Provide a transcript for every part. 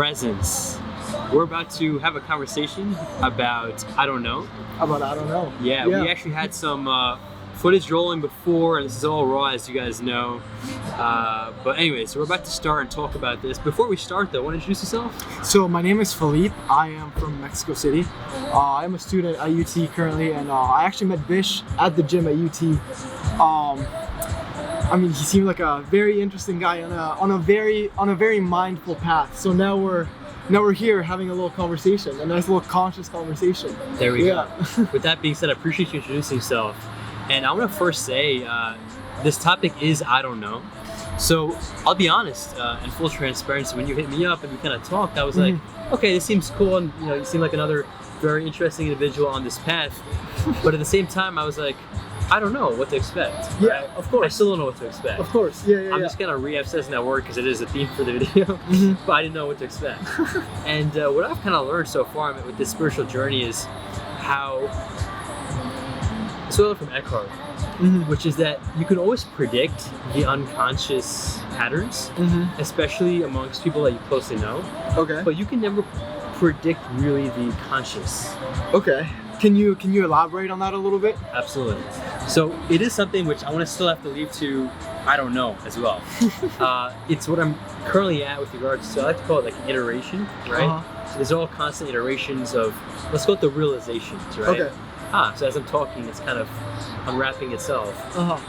presence. We're about to have a conversation about I don't know. About I don't know. Yeah, we actually had some footage rolling before, and this is all raw, as you guys know. But anyways, we're about to start and talk about this. Before we start, though, want to introduce yourself? So my name is Philippe. I am from Mexico City. I'm a student at UT currently, and I actually met Vish at the gym at UT. I mean, he seemed like a very interesting guy on a very mindful path. So now we're here having a little conversation, a nice little conscious conversation. There we go. With that being said, I appreciate you introducing yourself. And I want to first say, this topic is I don't know. So I'll be honest, in full transparency, when you hit me up and we kind of talked, I was like, okay, this seems cool, and you seem like another very interesting individual on this path. But at the same time, I was like, I don't know what to expect. Yeah, right? of course. I still don't know what to expect. Of course, yeah. I'm just kind of re-emphasizing that word because it is a theme for the video, but I didn't know what to expect. And what I've kind of learned so far with this spiritual journey is how, so I learned from Eckhart, which is that you can always predict the unconscious patterns, especially amongst people that you closely know. Okay. But you can never predict really the conscious. Okay. Can you elaborate on that a little bit? Absolutely. So it is something which I want to still have to leave to I don't know as well. It's what I'm currently at with regards to, I like to call it like an iteration, right? So there's all constant iterations of, let's call it the realizations, right? Okay. So as I'm talking, it's kind of unwrapping itself.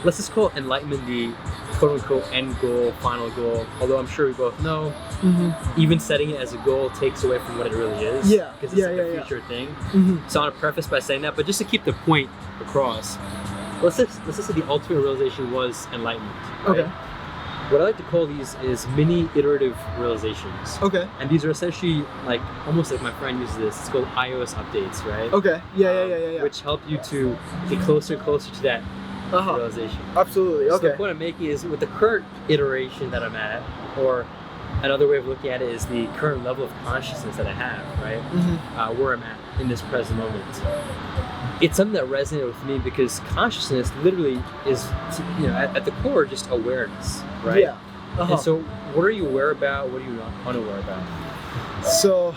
Let's just call enlightenment the quote-unquote end goal, final goal. Although I'm sure we both know, even setting it as a goal takes away from what it really is. Yeah. Because it's a future thing. So I want to preface by saying that, but just to keep the point across, let's just say the ultimate realization was enlightenment. Right? Okay. What I like to call these is mini iterative realizations. Okay. And these are essentially like, almost like my friend uses this, it's called iOS updates, right? Okay. Yeah. Which help you to get closer and closer to that realization. Absolutely. So Okay. the point I'm making is with the current iteration that I'm at, or another way of looking at it is the current level of consciousness that I have, right? Where I'm at in this present moment. It's something that resonated with me because consciousness literally is, at the core, just awareness, right? Yeah. And so, what are you aware about? What are you unaware about? So,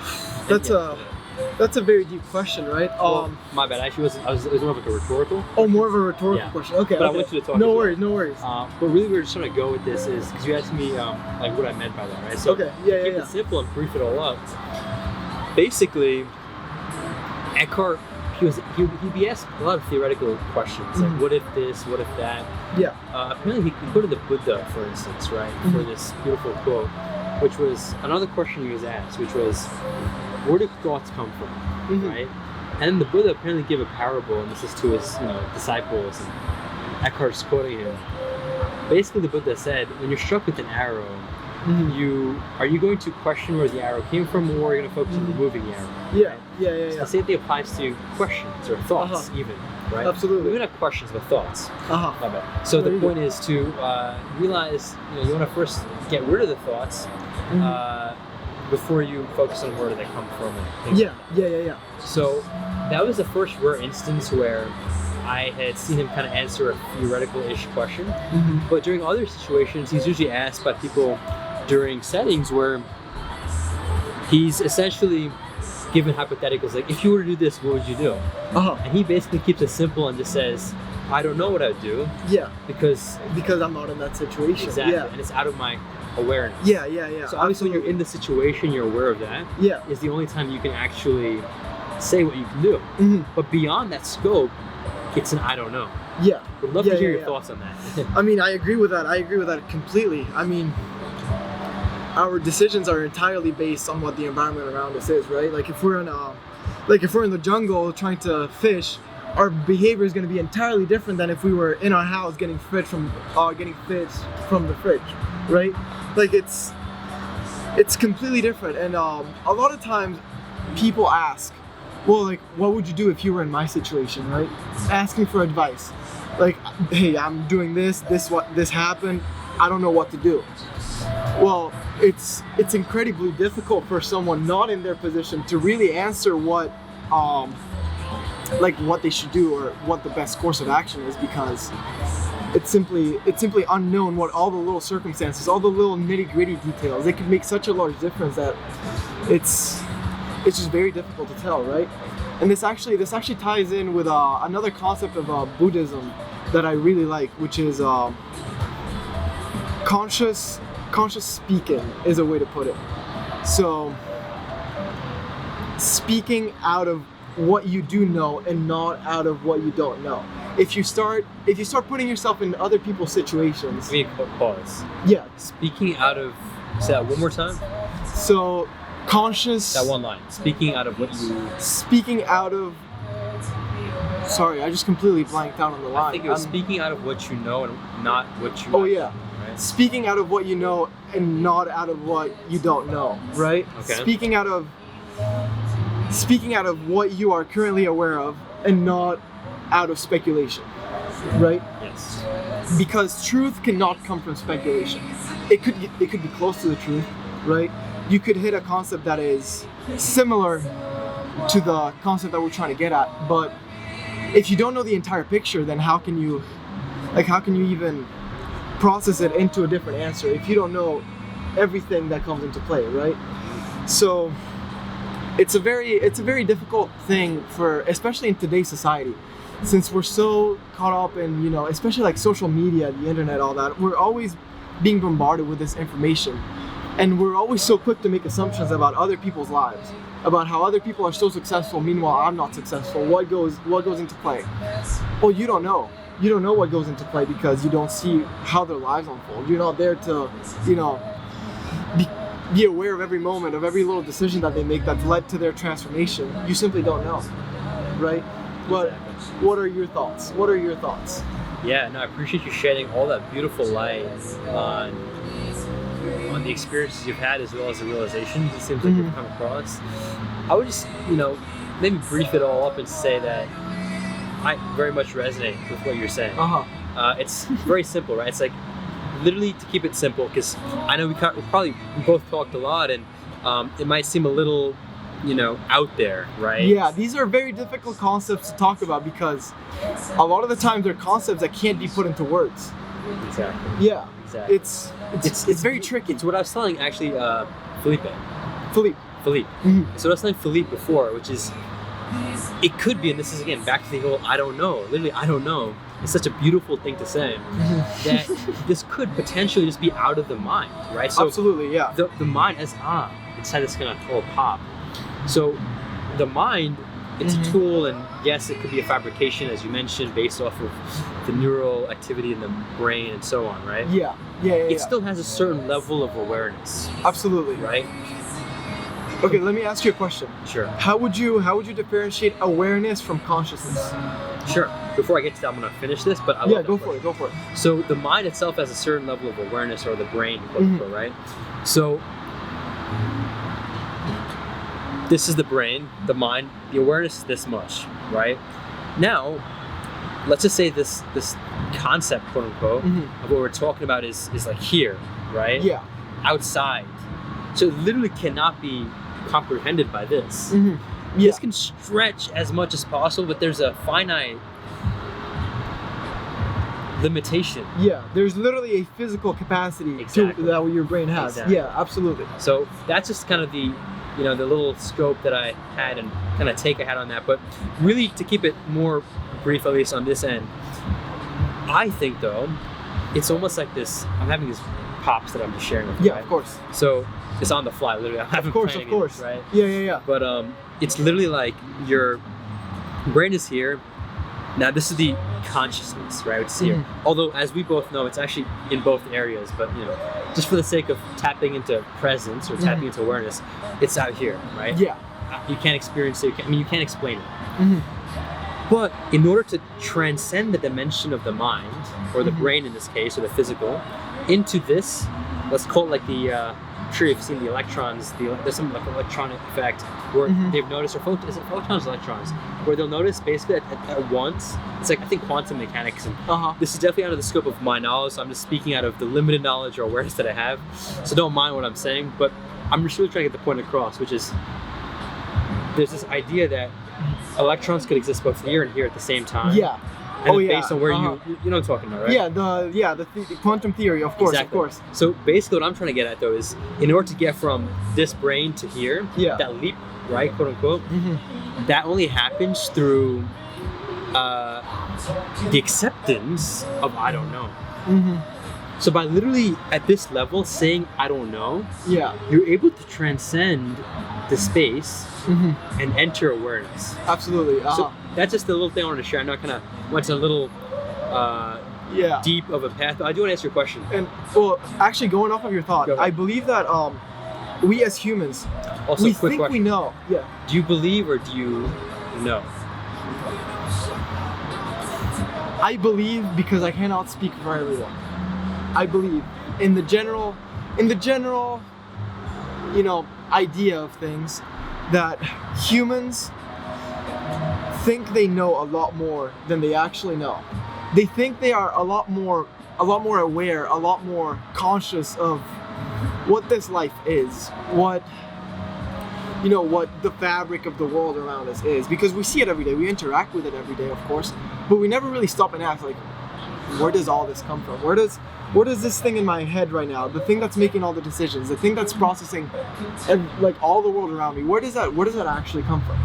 that's a very deep question, right? Well, my bad. Actually, it was more of like a rhetorical. Oh, more of a rhetorical question. Okay. But I want you to talk. No worries. But really, we're just trying to go with this is because you asked me like what I meant by that, right? So okay. keep it simple and brief it all up. Basically, Eckhart, he'd be asked a lot of theoretical questions like what if this, what if that. Yeah. Apparently, he quoted the Buddha, for instance, right, for this beautiful quote, which was another question he was asked, which was, where do thoughts come from, right? And the Buddha apparently gave a parable, and this is to his disciples, and Eckhart's quoting him. Basically, the Buddha said, when you're struck with an arrow, are you going to question where the arrow came from, or are you going to focus on removing the arrow? Yeah, right? yeah. So the same thing applies to questions or thoughts, even, right? Absolutely. Maybe not questions, but thoughts. My bad. So the point is to realize, you want to first get rid of the thoughts before you focus on where do they come from. And Yeah. So that was the first rare instance where I had seen him kind of answer a theoretical-ish question. But during other situations, he's usually asked by people during settings where he's essentially given hypotheticals like, if you were to do this, what would you do? And he basically keeps it simple and just says, I don't know what I'd do. Yeah. Because I'm not in that situation. Exactly. Yeah. And it's out of my awareness. Yeah. So obviously when you're in the situation, you're aware of that. Yeah. Is the only time you can actually say what you can do. But beyond that scope, it's an I don't know. Yeah. Would love to hear your thoughts on that. I mean, I agree with that completely. I mean, our decisions are entirely based on what the environment around us is, right? Like if we're in the jungle trying to fish, our behavior is going to be entirely different than if we were in our house getting fish from the fridge, right? Like it's completely different. And a lot of times people ask, well, like, what would you do if you were in my situation, right? Asking for advice. Like, hey, I'm doing this happened, I don't know what to do. Well, it's incredibly difficult for someone not in their position to really answer what they should do or what the best course of action is, because it's simply unknown what all the little circumstances, all the little nitty-gritty details. They could make such a large difference that it's just very difficult to tell, right? And this actually ties in with another concept of Buddhism that I really like, which is conscious speaking is a way to put it. So speaking out of what you do know and not out of what you don't know. If you start putting yourself in other people's situations. Let me pause. Yeah. Speaking out of, say that one more time. So conscious. That one line. Speaking out of what you. Speaking out of. Sorry, I just completely blanked out on the line. I think it was speaking out of what you know and not what you. Oh yeah. Right? Speaking out of what you know and not out of what you don't know. Right. Okay. Speaking out of what you are currently aware of and not out of speculation, right? Yes. Because truth cannot come from speculation. It could be close to the truth, right? You could hit a concept that is similar to the concept that we're trying to get at, but if you don't know the entire picture, then how can you even process it into a different answer if you don't know everything that comes into play, right? So it's a very difficult thing for, especially in today's society, since we're so caught up in, you know, especially like social media, the internet, all that. We're always being bombarded with this information, and we're always so quick to make assumptions about other people's lives, about how other people are so successful, meanwhile I'm not successful. What goes into play? Well, you don't know. You don't know what goes into play because you don't see how their lives unfold. You're not there to, you know, be aware of every moment, of every little decision that they make that's led to their transformation. You simply don't know, right? But what are your thoughts? Yeah, no, I appreciate you shedding all that beautiful light on the experiences you've had as well as the realizations it seems like you've come across. I would just, you know, maybe brief it all up and say that I very much resonate with what you're saying. It's very simple, right? It's like, literally, to keep it simple, because I know we both talked a lot, and it might seem a little, you know, out there, right? Yeah, these are very difficult concepts to talk about because a lot of the times they're concepts that can't be put into words. Exactly. Yeah. Exactly. It's very tricky. It's what I was telling actually Philippe. Mm-hmm. So I was telling Philippe before, which is, it could be, and this is again back to the whole I don't know. Literally, I don't know. It's such a beautiful thing to say that this could potentially just be out of the mind, right? So absolutely, yeah. The mind has it's had this kind of whole pop. So the mind, it's a tool, and yes, it could be a fabrication, as you mentioned, based off of the neural activity in the brain and so on, right? Yeah. It still has a certain level of awareness. Absolutely. Right? Okay, let me ask you a question. Sure. How would you differentiate awareness from consciousness? Sure. Before I get to that, I'm going to finish this, but I go for it. So the mind itself has a certain level of awareness, or the brain, quote unquote, right? So this is the brain, the mind, the awareness is this much, right? Now, let's just say this concept, quote unquote, of what we're talking about is like here, right? Yeah. Outside. So it literally cannot be comprehended by this. Yeah. This can stretch as much as possible, but there's a finite limitation. Yeah, there's literally a physical capacity that your brain has. Exactly. Yeah, absolutely. So that's just kind of the little scope that I had and kind of take I had on that. But really, to keep it more brief, at least on this end, I think though, it's almost like this. I'm having these pops that I'm just sharing with you. Yeah, right? Of course. So it's on the fly, literally. I haven't planned Of course. Right? Yeah. But it's literally like your brain is here. Now this is the consciousness, right? It's here. Although, as we both know, it's actually in both areas. But just for the sake of tapping into presence or tapping into awareness, it's out here, right? Yeah. You can't experience it. You can't explain it. But in order to transcend the dimension of the mind, or the brain in this case, or the physical, into this, let's call it like the, I'm sure you've seen the electrons, there's some like electronic effect where they've noticed, or is it photons or electrons, where they'll notice basically at once, it's like, I think quantum mechanics, and this is definitely out of the scope of my knowledge, so I'm just speaking out of the limited knowledge or awareness that I have, so don't mind what I'm saying, but I'm just really trying to get the point across, which is, there's this idea that electrons could exist both here and here at the same time. Yeah. And then based on where you know what I'm talking about, right? Yeah, the quantum theory, of course, Exactly. of course. So basically, what I'm trying to get at though is, in order to get from this brain to here, that leap, right, quote unquote, that only happens through the acceptance of I don't know. So by literally at this level saying I don't know, you're able to transcend the space and enter awareness. Absolutely. So that's just the little thing I wanted to share. I'm not gonna went to a little deep of a path, but I do want to answer your question. And well, actually, going off of your thought, I believe that we as humans, also, we quick think question. we know. Yeah. Do you believe or do you know? I believe because I cannot speak for everyone. I believe in the general, you know, idea of things, that humans think they know a lot more than they actually know. They think they are a lot more aware, a lot more conscious of what this life is, what the fabric of the world around us is, because we see it every day, we interact with it every day, of course, but we never really stop and ask, like, where does all this come from? Where does this thing in my head right now, the thing that's making all the decisions, the thing that's processing like all the world around me, where does that actually come from?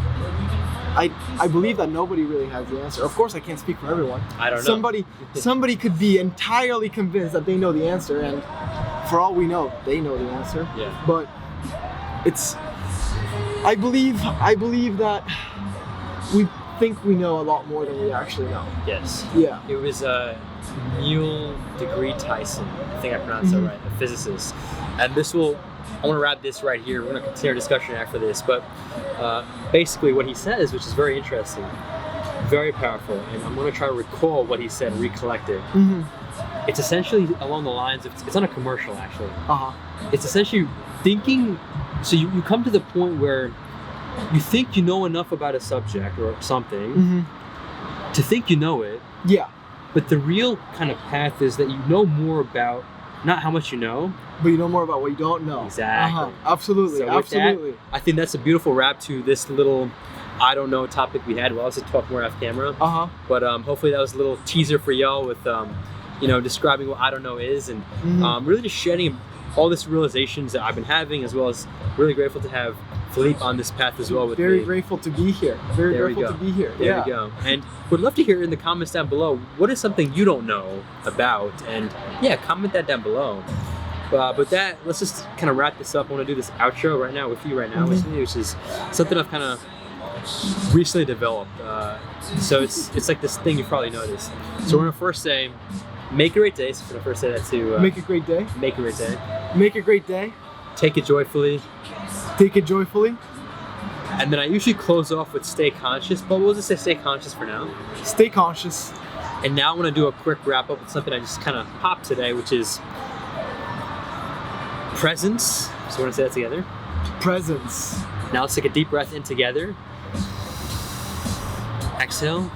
I believe that nobody really has the answer. Of course, I can't speak for everyone. I don't know. Somebody could be entirely convinced that they know the answer, and for all we know, they know the answer. Yeah. But I believe that we think we know a lot more than we actually know. Yes. Yeah. It was Neil deGrasse Tyson, I think I pronounced that right, a physicist. And I want to wrap this right here. We're going to continue our discussion after this, but basically what he says, which is very interesting, very powerful, and I'm going to try to recall what he said and recollect it. It's essentially along the lines of, it's on a commercial actually. It's essentially thinking, so you come to the point where you think you know enough about a subject or something to think you know it. Yeah. But the real kind of path is that you know more about not how much you know, but you know more about what you don't know. Exactly. Absolutely. So absolutely. That, I think that's a beautiful wrap to this little I don't know topic we had. We'll also talk more off camera. But hopefully that was a little teaser for y'all with describing what I don't know is, and really just sharing all this realizations that I've been having, as well as really grateful to have Philippe on this path as well with Very me. grateful to be here. Very grateful to be here. There we go. And would love to hear in the comments down below, what is something you don't know about? And yeah, comment that down below. But that, let's just kind of wrap this up. I want to do this outro right now with you which is something I've kind of recently developed. So it's like this thing you probably noticed. So we're going to first say, make a great day. So we're going to first say that to... make a great day. Make a great day. Make a great day. Take it joyfully. Take it joyfully. And then I usually close off with stay conscious, but we'll just say stay conscious for now. Stay conscious. And now I want to do a quick wrap up with something I just kind of popped today, which is presence. So we're going to say that together. Presence. Now let's take a deep breath in together. Exhale.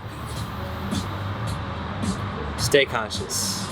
Stay conscious.